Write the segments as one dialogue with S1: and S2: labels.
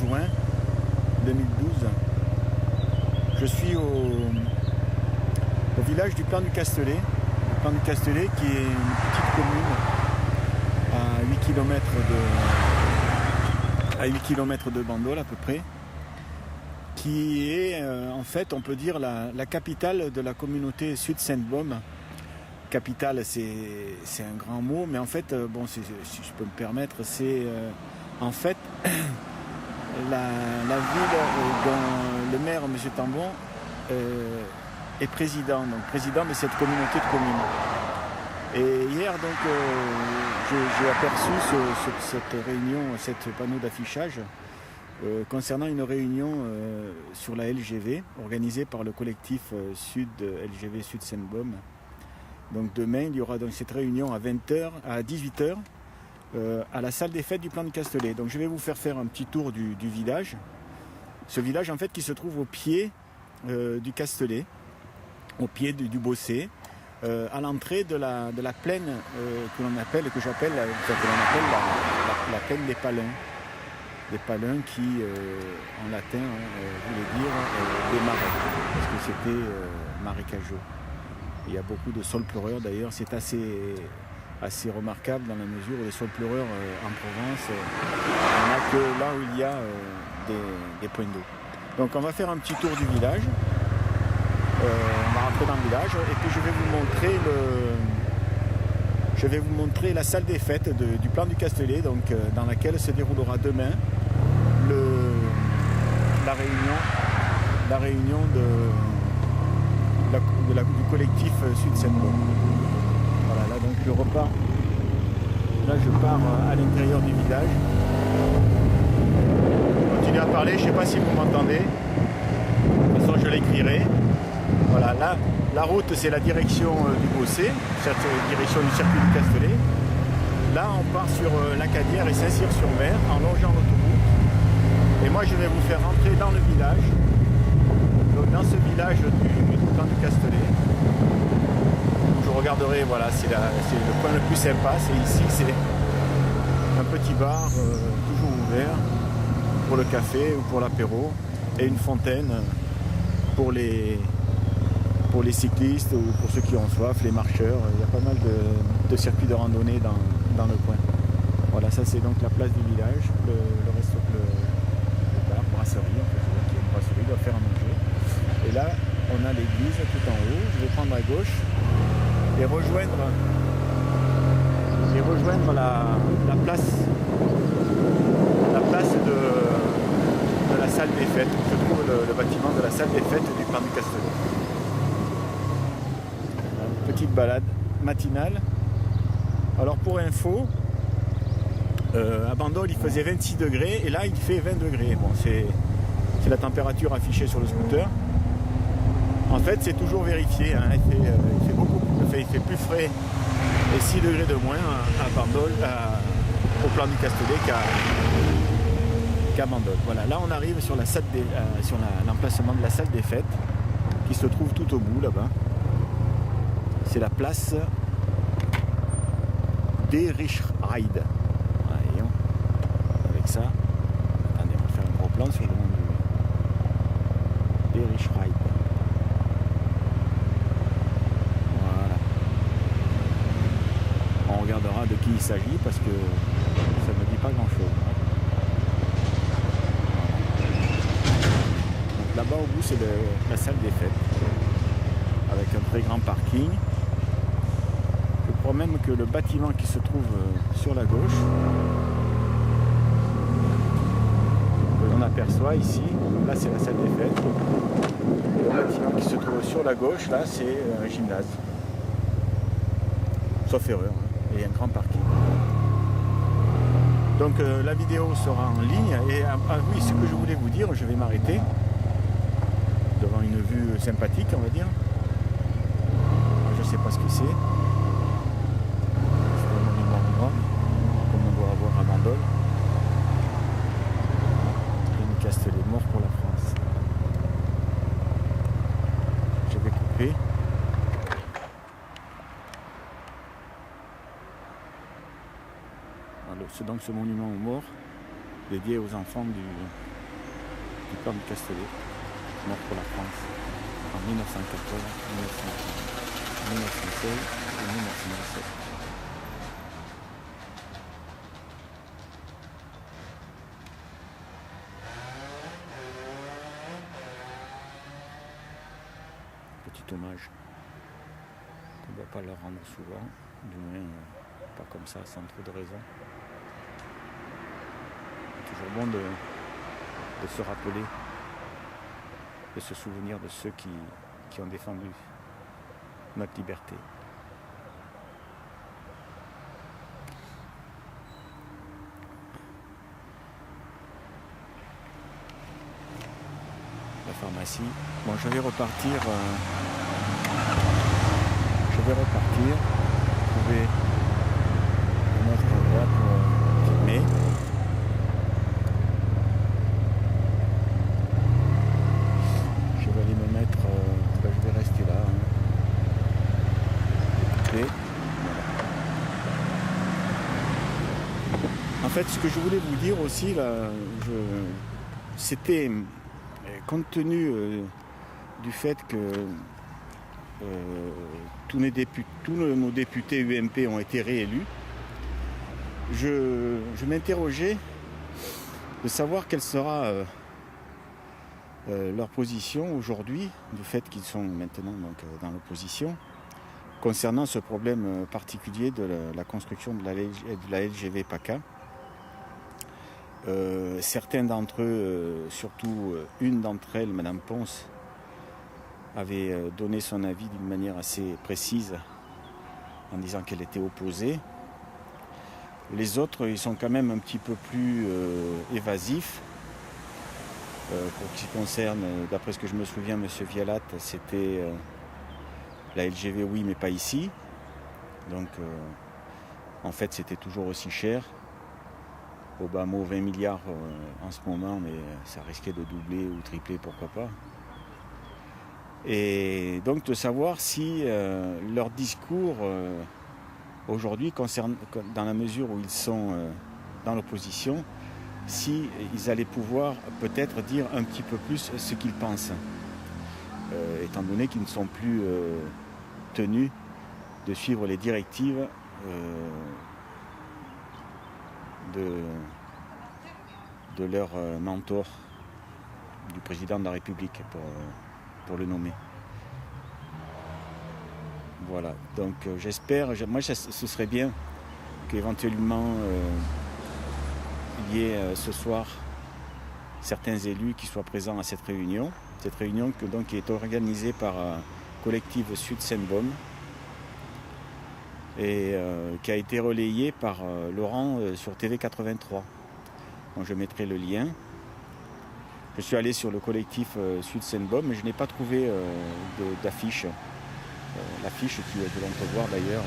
S1: juin 2012. Je suis au village du Plan du Castellet. Le Plan du Castellet qui est une petite commune à 8 km de Bandol à peu près, qui est en fait, on peut dire, la capitale de la communauté Sud-Sainte-Baume. Capitale, c'est un grand mot, mais en fait, bon, si je peux me permettre, c'est en fait la ville dont le maire, M. Tambon, est président de cette communauté de communes. Et hier, donc, j'ai aperçu cette réunion, ce panneau d'affichage concernant une réunion sur la LGV organisée par le collectif LGV Sud-Sainte-Baume. Donc demain, il y aura donc cette réunion à 18h à la salle des fêtes du Plan de Castellet. Donc je vais vous faire un petit tour du village. Ce village en fait qui se trouve au pied du Castellet, au pied du Bossé, à l'entrée de la plaine que j'appelle la plaine des Palins. Des Palins qui en latin voulait dire des marais, parce que c'était marécageux. Il y a beaucoup de saules pleureurs d'ailleurs, c'est assez remarquable dans la mesure où les saules pleureurs en Provence, il n'y en a que là où il y a des points d'eau. Donc on va faire un petit tour du village, on va rentrer dans le village et puis je vais vous montrer la salle des fêtes du Plan du Castellet, donc, dans laquelle se déroulera demain la réunion du collectif Sud-Sainte-Baume. Voilà, là donc je repars. Là je pars à l'intérieur du village. Je continue à parler, je ne sais pas si vous m'entendez. De toute façon je l'écrirai. Voilà, là la route c'est la direction du Bossé, cette direction du circuit du Castellet. Là on part sur Lacadière et Saint-Cyr-sur-Mer en longeant l'autoroute. Et moi je vais vous faire rentrer dans le village. Donc dans ce village du Plan du Castellet, je regarderai, voilà, c'est le point le plus sympa, c'est ici, c'est un petit bar toujours ouvert pour le café ou pour l'apéro, et une fontaine pour les cyclistes ou pour ceux qui ont soif, les marcheurs. Il y a pas mal de circuits de randonnée dans le coin. Voilà, ça c'est donc la place du village, le bar, brasserie, en fait, qui est une brasserie, doit faire à manger. Et là, on a l'église tout en haut. Je vais prendre à gauche et rejoindre la place de la salle des fêtes, où se trouve le bâtiment de la salle des fêtes du Plan du Castellet. Une petite balade matinale. Alors pour info, à Bandol il faisait 26 degrés et là il fait 20 degrés. Bon, c'est la température affichée sur le scooter. En fait, c'est toujours vérifié, hein. Il fait plus frais et 6 degrés de moins à Bandol, au Plan du Castellet qu'à Bandol. Voilà, là on arrive sur l'emplacement de la salle des fêtes qui se trouve tout au bout là-bas. C'est la place des Richerheide. Voyons, avec ça. Attendez, on va faire un gros plan sur le nom des Richerheide. On regardera de qui il s'agit parce que ça ne me dit pas grand chose. Donc là-bas au bout c'est la salle des fêtes avec un très grand parking. Je crois même que le bâtiment qui se trouve sur la gauche, que l'on aperçoit ici, là c'est la salle des fêtes. Et le bâtiment qui se trouve sur la gauche, là c'est un gymnase. Sauf erreur. Et un grand parking. Donc la vidéo sera en ligne et oui, ce que je voulais vous dire, je vais m'arrêter devant une vue sympathique, on va dire. Je sais pas ce que c'est. C'est un monument vivant, comme on doit avoir à Bandol. Une Castellet mort pour la France. Je vais couper. C'est donc ce monument aux morts dédié aux enfants du plan du Castellet, mort pour la France, en 1914, 1916 et 1917. Petit hommage qu'on ne doit pas leur rendre souvent, du moins pas comme ça, sans trop de raison. C'est toujours bon de se rappeler, de se souvenir de ceux qui ont défendu notre liberté. La pharmacie. Bon, je vais repartir. Trouver un autre endroit pour filmer. Je vais aller me mettre. Je vais rester là. Voilà. En fait, ce que je voulais vous dire aussi là, c'était compte tenu du fait que tous nos députés UMP ont été réélus, je m'interrogeais de savoir quelle sera leur position aujourd'hui, du fait qu'ils sont maintenant donc, dans l'opposition, concernant ce problème particulier de la construction de la LGV PACA. Certains d'entre eux, surtout une d'entre elles, Madame Ponce, avait donné son avis d'une manière assez précise en disant qu'elle était opposée. Les autres, ils sont quand même un petit peu plus évasifs. Pour ce qui concerne, d'après ce que je me souviens, M. Vialat, c'était la LGV, oui, mais pas ici. Donc, en fait, c'était toujours aussi cher. Au bas mot 20 milliards en ce moment, mais ça risquait de doubler ou tripler, pourquoi pas. Et donc de savoir si leur discours aujourd'hui concerne, dans la mesure où ils sont dans l'opposition, si ils allaient pouvoir peut-être dire un petit peu plus ce qu'ils pensent, étant donné qu'ils ne sont plus tenus de suivre les directives de leur mentor, du président de la République, pour le nommer. Voilà, donc j'espère, moi ce serait bien qu'éventuellement il y ait ce soir certains élus qui soient présents à cette réunion qui est organisée par Collectif Sud Sainte-Baume et qui a été relayée par Laurent sur TV83. Donc je mettrai le lien. Je suis allé sur le collectif Sud Sainte-Baume, mais je n'ai pas trouvé d'affiche. L'affiche que l'on peut voir d'ailleurs,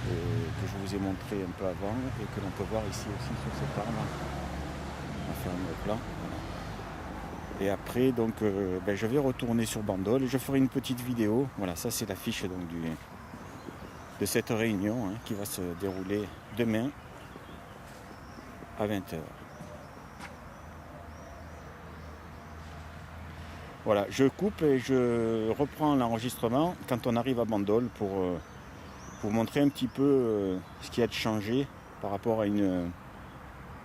S1: que je vous ai montré un peu avant, et que l'on peut voir ici aussi sur cette arme. On va faire un autre plan. Voilà. Et après, donc, je vais retourner sur Bandol et je ferai une petite vidéo. Voilà, ça c'est l'affiche donc, de cette réunion qui va se dérouler demain à 20h. Voilà, je coupe et je reprends l'enregistrement quand on arrive à Bandol pour vous montrer un petit peu ce qui a changé par rapport à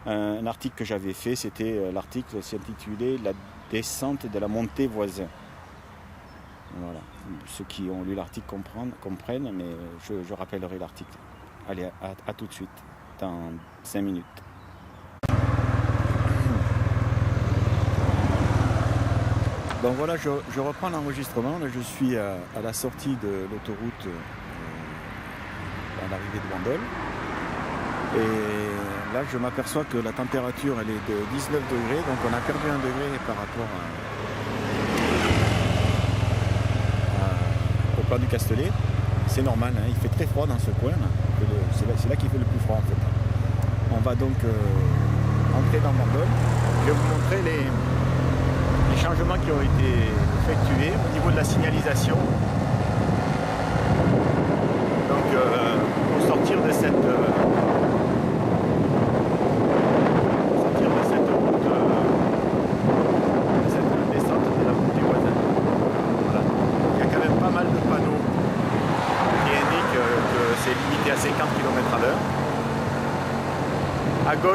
S1: un article que j'avais fait. C'était l'article s'intitulait « La descente de la montée voisin ». Voilà, ceux qui ont lu l'article comprennent, mais je rappellerai l'article. Allez, à tout de suite, dans 5 minutes. Bon voilà, je reprends l'enregistrement. Là, je suis à la sortie de l'autoroute à l'arrivée de Bandol. Et là, je m'aperçois que la température elle est de 19 degrés. Donc on a perdu 1 degré par rapport au plan du Castellet. C'est normal, hein, il fait très froid dans ce coin. C'est là qu'il fait le plus froid en fait. On va donc entrer dans Bandol. Je vais vous montrer les changements qui ont été effectués au niveau de la signalisation. Donc pour sortir de cette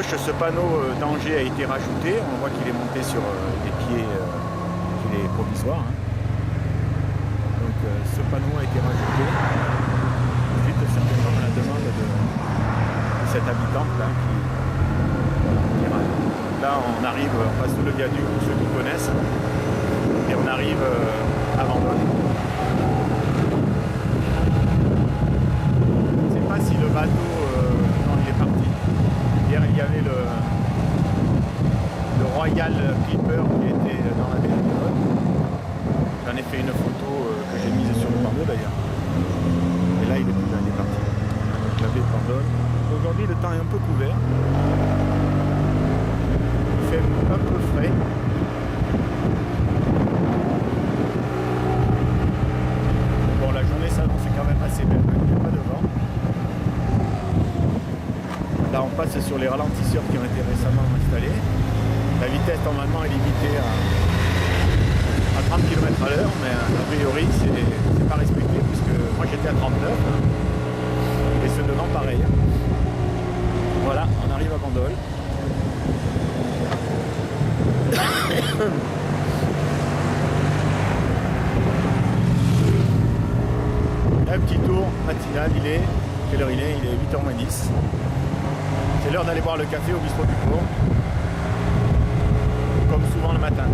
S1: gauche, ce panneau danger a été rajouté. On voit qu'il est monté sur des pieds qu'il est provisoire. Hein. Donc ce panneau a été rajouté. Suite certainement à la demande de cette habitante là, qui râle. Là on arrive, on passe sous le viaduc pour ceux qui connaissent. Et on arrive à Vendôme. Je ne sais pas si le bateau non, il est parti. Hier il y avait le Royal Clipper qui était dans la baie de Vendôme. J'en ai fait une photo que j'ai mise sur le bandeau d'ailleurs. Et là il est plus là, il est parti. Donc, la baie de Vendôme. Aujourd'hui le temps est un peu couvert. Il fait un peu frais. La journée s'annonce quand même assez belle, il n'y a pas de vent. Là on passe sur les ralentisseurs qui ont été récemment installés. La vitesse normalement est limitée à 30 km/h, mais a priori c'est pas respecté puisque moi j'étais à 39 et ceux devant pareil. Voilà, on arrive à Bandol. Un petit tour matinal, quelle heure il est? Il est 8h moins 10. C'est l'heure d'aller boire le café au bistrot du cours, comme souvent le matin.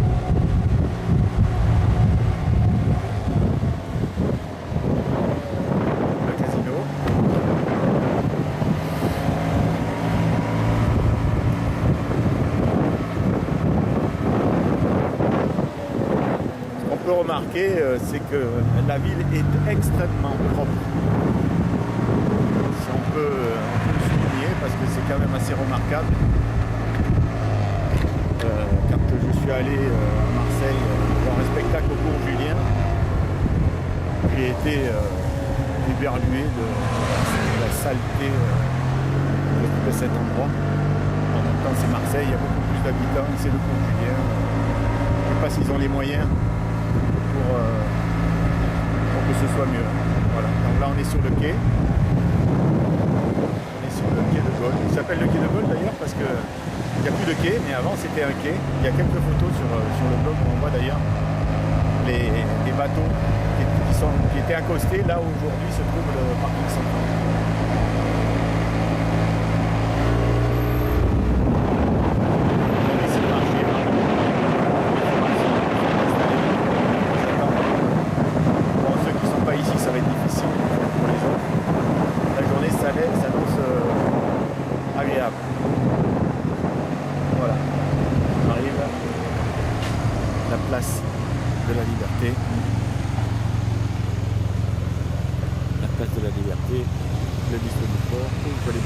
S1: Le casino. Ce qu'on peut remarquer, c'est que la ville est extrêmement propre. Si on peut le souligner, parce que c'est quand même assez remarquable. Quand je suis allé à Marseille voir un spectacle au cours Julien, j'ai été éberlué de la saleté de cet endroit. En même temps, c'est Marseille, il y a beaucoup plus d'habitants, c'est le cours Julien. Je ne sais pas s'ils ont les moyens pour que ce soit mieux. Voilà. Donc là on est sur le quai. On est sur le quai de Gaulle. Il s'appelle le quai de Gaulle d'ailleurs parce que il n'y a plus de quai, mais avant c'était un quai. Il y a quelques photos sur le blog où on voit d'ailleurs les bateaux qui étaient accostés là où aujourd'hui se trouve le parking central. Voilà, on arrive à la place de la Liberté. La place de la Liberté, le bistrot du port, où je vais